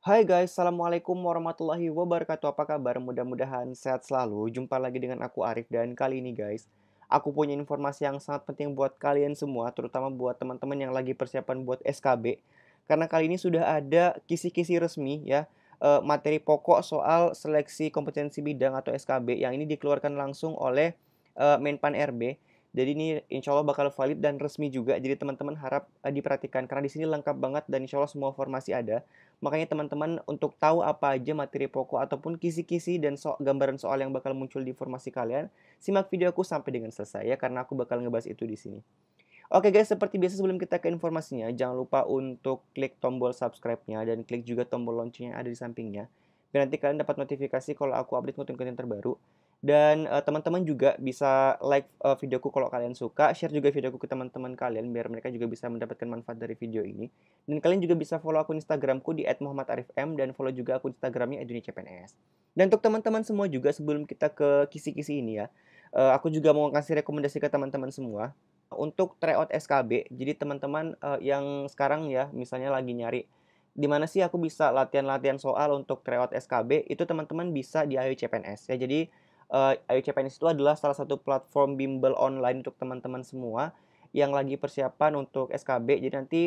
Hai guys, Assalamualaikum warahmatullahi wabarakatuh. Apa kabar? Mudah-mudahan sehat selalu. Jumpa lagi dengan aku Arif dan kali ini guys, aku punya informasi yang sangat penting buat kalian semua, terutama buat teman-teman yang lagi persiapan buat SKB. Karena kali ini sudah ada kisi-kisi resmi ya, materi pokok soal seleksi kompetensi bidang atau SKB yang ini dikeluarkan langsung oleh Menpan RB. Jadi ini insya Allah bakal valid dan resmi juga. Jadi teman-teman harap diperhatikan karena di sini lengkap banget dan insya Allah semua formasi ada. Makanya teman-teman untuk tahu apa aja materi pokok ataupun kisi-kisi dan gambaran soal yang bakal muncul di informasi kalian, simak video aku sampai dengan selesai ya karena aku bakal ngebahas itu di sini. Oke guys, seperti biasa sebelum kita ke informasinya, jangan lupa untuk klik tombol subscribe-nya dan klik juga tombol loncengnya yang ada di sampingnya. Biar nanti kalian dapat notifikasi kalau aku update konten-konten terbaru. Dan teman-teman juga bisa like videoku kalau kalian suka, share juga videoku ke teman-teman kalian biar mereka juga bisa mendapatkan manfaat dari video ini. Dan kalian juga bisa follow akun Instagramku di @muhammadarifm dan follow juga akun Instagramnya @dunicpns. Dan untuk teman-teman semua juga sebelum kita ke kisi-kisi ini ya, aku juga mau kasih rekomendasi ke teman-teman semua untuk tryout SKB. Jadi teman-teman yang sekarang ya misalnya lagi nyari di mana sih aku bisa latihan-latihan soal untuk tryout SKB, itu teman-teman bisa di AYO CPNS ya. Jadi AYO CPNS itu adalah salah satu platform bimbel online untuk teman-teman semua yang lagi persiapan untuk SKB. Jadi nanti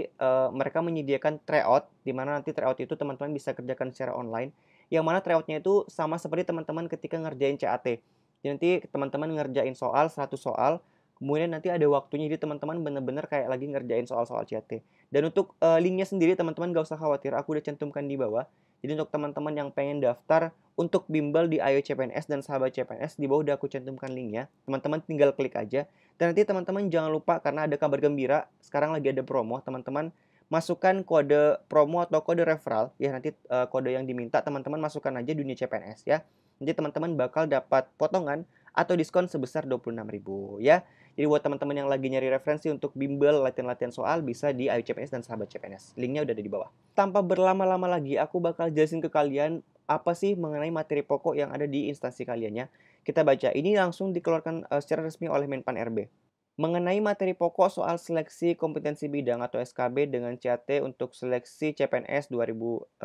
mereka menyediakan tryout di mana nanti tryout itu teman-teman bisa kerjakan secara online. Yang mana tryoutnya itu sama seperti teman-teman ketika ngerjain CAT. Jadi nanti teman-teman ngerjain soal 100 soal, kemudian nanti ada waktunya, jadi teman-teman bener-bener kayak lagi ngerjain soal-soal CAT. Dan untuk linknya sendiri teman-teman gak usah khawatir, aku udah cantumkan di bawah. Jadi untuk teman-teman yang pengen daftar untuk bimbel di AYO CPNS dan Sahabat CPNS, di bawah udah aku cantumkan linknya. Teman-teman tinggal klik aja. Dan nanti teman-teman jangan lupa karena ada kabar gembira, sekarang lagi ada promo, teman-teman masukkan kode promo atau kode referral ya, nanti kode yang diminta teman-teman masukkan aja Dunia CPNS ya. Nanti teman-teman bakal dapat potongan atau diskon sebesar 26.000 ya. Jadi buat teman-teman yang lagi nyari referensi untuk bimbel latihan-latihan soal bisa di AYO CPNS dan Sahabat CPNS. Linknya udah ada di bawah. Tanpa berlama-lama lagi, aku bakal jelasin ke kalian apa sih mengenai materi pokok yang ada di instansi kalian ya. Kita baca. Ini langsung dikeluarkan secara resmi oleh Menpan RB. Mengenai materi pokok soal seleksi kompetensi bidang atau SKB dengan CAT untuk seleksi CPNS 2019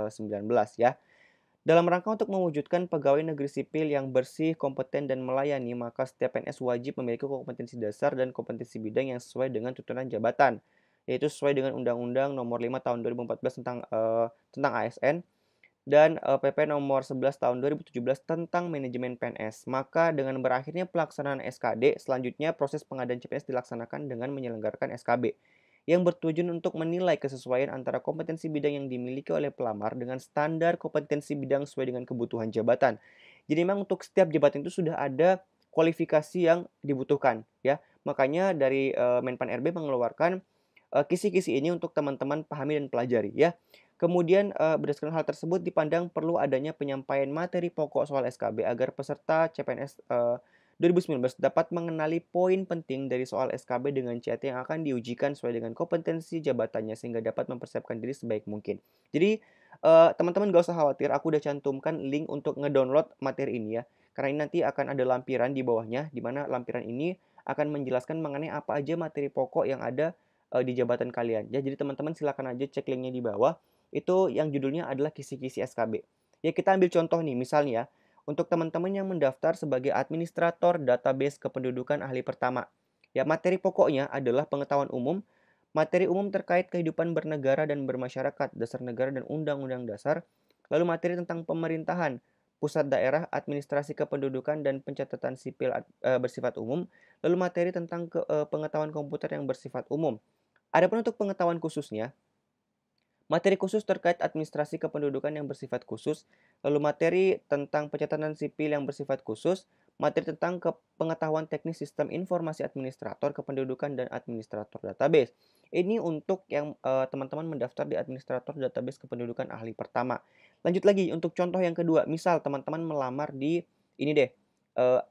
ya. Dalam rangka untuk mewujudkan pegawai negeri sipil yang bersih, kompeten, dan melayani, maka setiap PNS wajib memiliki kompetensi dasar dan kompetensi bidang yang sesuai dengan tuntutan jabatan, yaitu sesuai dengan Undang-Undang Nomor 5 Tahun 2014 tentang ASN dan PP Nomor 11 Tahun 2017 tentang Manajemen PNS. Maka dengan berakhirnya pelaksanaan SKD, selanjutnya proses pengadaan CPNS dilaksanakan dengan menyelenggarakan SKB yang bertujuan untuk menilai kesesuaian antara kompetensi bidang yang dimiliki oleh pelamar dengan standar kompetensi bidang sesuai dengan kebutuhan jabatan. Jadi memang untuk setiap jabatan itu sudah ada kualifikasi yang dibutuhkan ya. Makanya dari Menpan RB mengeluarkan kisi-kisi ini untuk teman-teman pahami dan pelajari ya. Kemudian berdasarkan hal tersebut dipandang perlu adanya penyampaian materi pokok soal SKB agar peserta CPNS 2019 dapat mengenali poin penting dari soal SKB dengan CAT yang akan diujikan sesuai dengan kompetensi jabatannya sehingga dapat mempersiapkan diri sebaik mungkin. Jadi teman-teman gak usah khawatir, aku udah cantumkan link untuk ngedownload materi ini ya. Karena ini nanti akan ada lampiran di bawahnya, di mana lampiran ini akan menjelaskan mengenai apa aja materi pokok yang ada di jabatan kalian. Ya, jadi teman-teman silakan aja cek linknya di bawah. Itu yang judulnya adalah kisi-kisi SKB. Ya, kita ambil contoh nih, misalnya untuk teman-teman yang mendaftar sebagai administrator database kependudukan ahli pertama. Ya, materi pokoknya adalah pengetahuan umum, materi umum terkait kehidupan bernegara dan bermasyarakat, dasar negara dan undang-undang dasar, lalu materi tentang pemerintahan, pusat daerah, administrasi kependudukan dan pencatatan sipil bersifat umum, lalu materi tentang pengetahuan komputer yang bersifat umum. Adapun untuk pengetahuan khususnya, materi khusus terkait administrasi kependudukan yang bersifat khusus, lalu materi tentang pencatatan sipil yang bersifat khusus, materi tentang pengetahuan teknis sistem informasi administrator kependudukan dan administrator database. Ini untuk yang teman-teman mendaftar di administrator database kependudukan ahli pertama. Lanjut lagi untuk contoh yang kedua, misal teman-teman melamar di ini deh,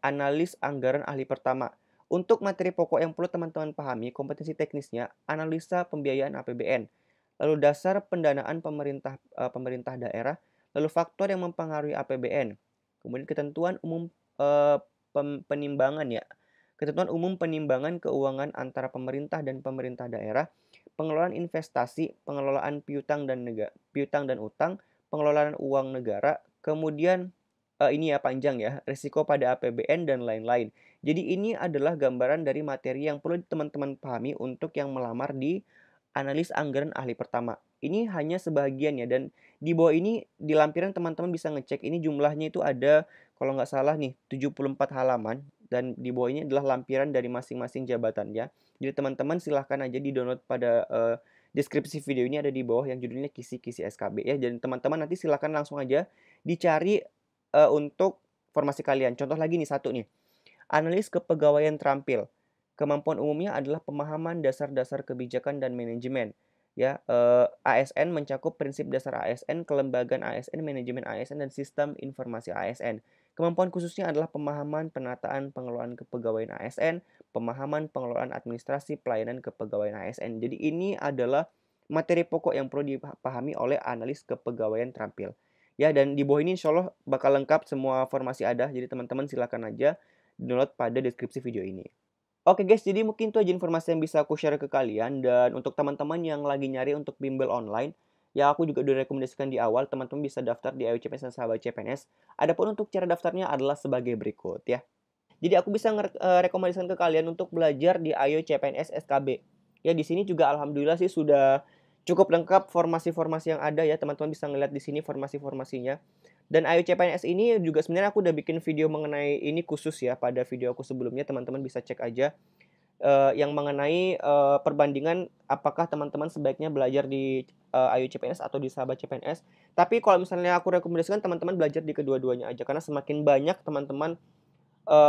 analis anggaran ahli pertama. Untuk materi pokok yang perlu teman-teman pahami, kompetensi teknisnya, analisa pembiayaan APBN, lalu dasar pendanaan pemerintah daerah, lalu faktor yang mempengaruhi APBN, kemudian ketentuan umum penimbangan ya, ketentuan umum penimbangan keuangan antara pemerintah dan pemerintah daerah, pengelolaan investasi, pengelolaan piutang dan utang, pengelolaan uang negara, kemudian ini ya panjang ya, risiko pada APBN dan lain-lain. Jadi ini adalah gambaran dari materi yang perlu teman-teman pahami untuk yang melamar di analis anggaran ahli pertama. Ini hanya sebagian ya, dan di bawah ini di lampiran teman-teman bisa ngecek ini jumlahnya itu ada kalau nggak salah nih 74 halaman, dan di bawah ini adalah lampiran dari masing-masing jabatannya. Jadi teman-teman silahkan aja di-download pada deskripsi video ini, ada di bawah yang judulnya kisi-kisi SKB ya. Dan teman-teman nanti silahkan langsung aja dicari untuk formasi kalian. Contoh lagi nih satu nih, analis kepegawaian terampil. Kemampuan umumnya adalah pemahaman dasar-dasar kebijakan dan manajemen. Ya, ASN mencakup prinsip dasar ASN, kelembagaan ASN, manajemen ASN, dan sistem informasi ASN. Kemampuan khususnya adalah pemahaman penataan pengelolaan kepegawaian ASN, pemahaman pengelolaan administrasi pelayanan kepegawaian ASN. Jadi ini adalah materi pokok yang perlu dipahami oleh analis kepegawaian terampil. Ya, dan di bawah ini insya Allah bakal lengkap semua formasi ada, jadi teman-teman silakan aja download pada deskripsi video ini. Oke guys, jadi mungkin itu aja informasi yang bisa aku share ke kalian, dan untuk teman-teman yang lagi nyari untuk bimbel online, ya aku juga udah rekomendasikan di awal, teman-teman bisa daftar di Ayo CPNS dan Sahabat CPNS. Adapun untuk cara daftarnya adalah sebagai berikut ya. Jadi aku bisa rekomendasikan ke kalian untuk belajar di Ayo CPNS SKB. Ya di sini juga alhamdulillah sih sudah cukup lengkap formasi-formasi yang ada ya, teman-teman bisa ngeliat di sini formasi-formasinya. Dan Ayo CPNS ini juga sebenarnya aku udah bikin video mengenai ini khusus ya pada video aku sebelumnya, teman-teman bisa cek aja yang mengenai perbandingan apakah teman-teman sebaiknya belajar di Ayo CPNS atau di Sahabat CPNS. Tapi kalau misalnya aku rekomendasikan teman-teman belajar di kedua-duanya aja, karena semakin banyak teman-teman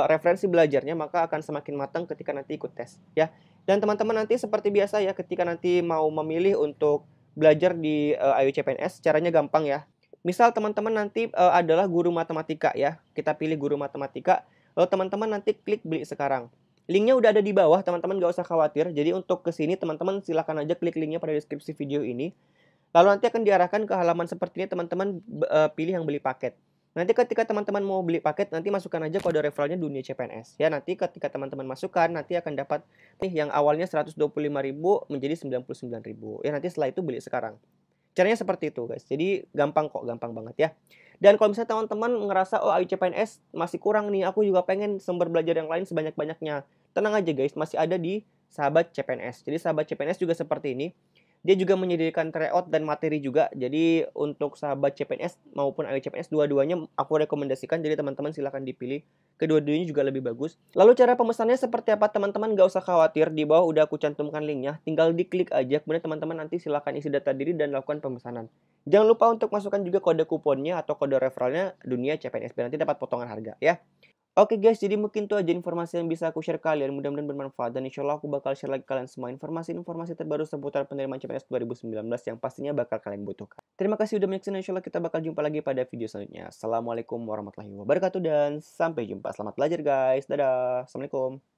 referensi belajarnya, maka akan semakin matang ketika nanti ikut tes ya. Dan teman-teman nanti seperti biasa ya, ketika nanti mau memilih untuk belajar di Ayo CPNS, caranya gampang ya. Misal teman-teman nanti adalah guru matematika ya, kita pilih guru matematika, lalu teman-teman nanti klik beli sekarang. Linknya udah ada di bawah, teman-teman gak usah khawatir. Jadi untuk kesini teman-teman silahkan aja klik linknya pada deskripsi video ini. Lalu nanti akan diarahkan ke halaman seperti ini, teman-teman pilih yang beli paket. Nanti ketika teman-teman mau beli paket, nanti masukkan aja kode referralnya Dunia CPNS. Ya, nanti ketika teman-teman masukkan, nanti akan dapat nih yang awalnya 125.000 menjadi 99.000. Ya, nanti setelah itu beli sekarang. Caranya seperti itu, guys. Jadi gampang kok, gampang banget ya. Dan kalau misalnya teman-teman ngerasa, oh Ayo CPNS masih kurang nih, aku juga pengen sumber belajar yang lain sebanyak-banyaknya. Tenang aja guys, masih ada di Sahabat CPNS. Jadi Sahabat CPNS juga seperti ini. Dia juga menyediakan tryout dan materi juga. Jadi untuk Sahabat CPNS maupun Ayo CPNS dua-duanya aku rekomendasikan. Jadi teman-teman silahkan dipilih. Kedua-duanya juga lebih bagus. Lalu cara pemesannya seperti apa, teman-teman gak usah khawatir. Di bawah udah aku cantumkan linknya. Tinggal diklik aja. Kemudian teman-teman nanti silahkan isi data diri dan lakukan pemesanan. Jangan lupa untuk masukkan juga kode kuponnya atau kode referralnya Dunia CPNS. Biar nanti dapat potongan harga ya. Oke guys, jadi mungkin itu aja informasi yang bisa aku share kalian. Mudah-mudahan bermanfaat, dan insya Allah aku bakal share lagi kalian semua informasi-informasi terbaru seputar penerimaan CPNS 2019 yang pastinya bakal kalian butuhkan. Terima kasih udah menyaksikan, insya Allah kita bakal jumpa lagi pada video selanjutnya. Assalamualaikum warahmatullahi wabarakatuh dan sampai jumpa. Selamat belajar guys. Dadah. Assalamualaikum.